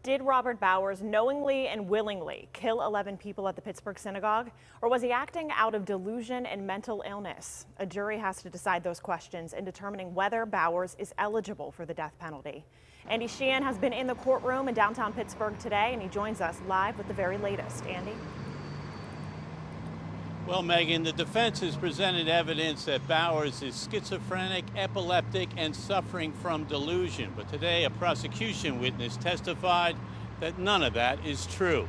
Did Robert Bowers knowingly and willingly kill 11 people at the Pittsburgh synagogue? Or was he acting out of delusion and mental illness? A jury has to decide those questions in determining whether Bowers is eligible for the death penalty. Andy Sheehan has been in the courtroom in downtown Pittsburgh today, and he joins us live with the very latest. Andy? Well, Megan, the defense has presented evidence that Bowers is schizophrenic, epileptic, and suffering from delusion. But today, a prosecution witness testified that none of that is true.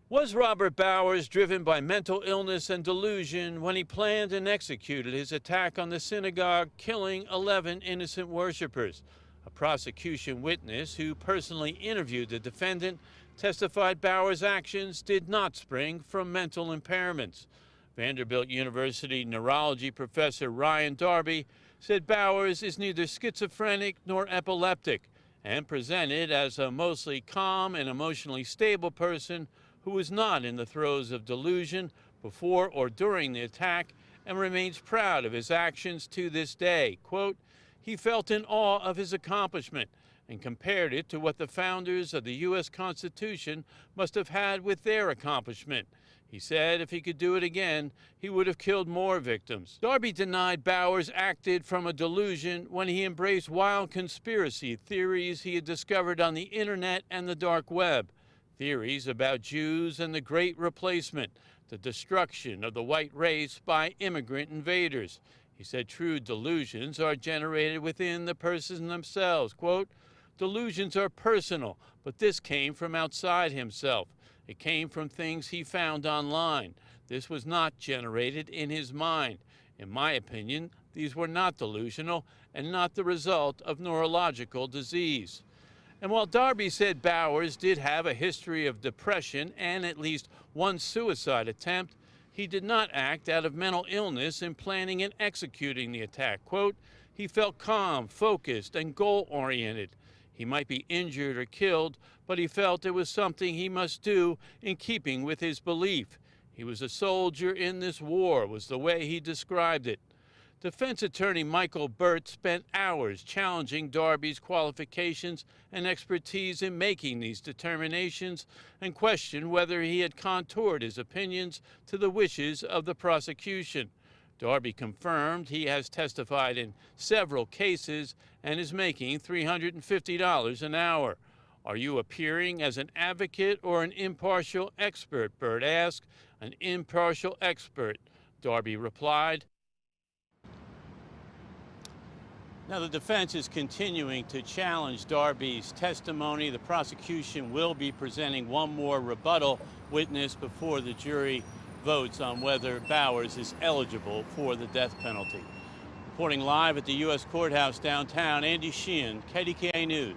Was Robert Bowers driven by mental illness and delusion when he planned and executed his attack on the synagogue, killing 11 innocent worshipers? A prosecution witness who personally interviewed the defendant testified Bowers' actions did not spring from mental impairments. Vanderbilt University neurology professor Ryan Darby said Bowers is neither schizophrenic nor epileptic and presented as a mostly calm and emotionally stable person who was not in the throes of delusion before or during the attack and remains proud of his actions to this day. Quote, he felt in awe of his accomplishment and compared it to what the founders of the U.S. Constitution must have had with their accomplishment. He said if he could do it again, he would have killed more victims. Darby denied Bowers acted from a delusion when he embraced wild conspiracy theories he had discovered on the internet and the dark web. Theories about Jews and the Great Replacement, the destruction of the white race by immigrant invaders. He said true delusions are generated within the person themselves. Quote, delusions are personal, but this came from outside himself. It came from things he found online. This was not generated in his mind. In my opinion, these were not delusional and not the result of neurological disease. And while Darby said Bowers did have a history of depression and at least one suicide attempt, he did not act out of mental illness in planning and executing the attack. Quote, he felt calm, focused, and goal-oriented. He might be injured or killed, but he felt it was something he must do in keeping with his belief. He was a soldier in this war, was the way he described it. Defense attorney Michael Burt spent hours challenging Darby's qualifications and expertise in making these determinations and questioned whether he had contoured his opinions to the wishes of the prosecution. Darby confirmed he has testified in several cases and is making $350 an hour. Are you appearing as an advocate or an impartial expert? Burt asked. An impartial expert, Darby replied. Now, the defense is continuing to challenge Darby's testimony. The prosecution will be presenting one more rebuttal witness before the jury votes on whether Bowers is eligible for the death penalty. Reporting live at the U.S. Courthouse downtown, Andy Sheehan, KDKA News.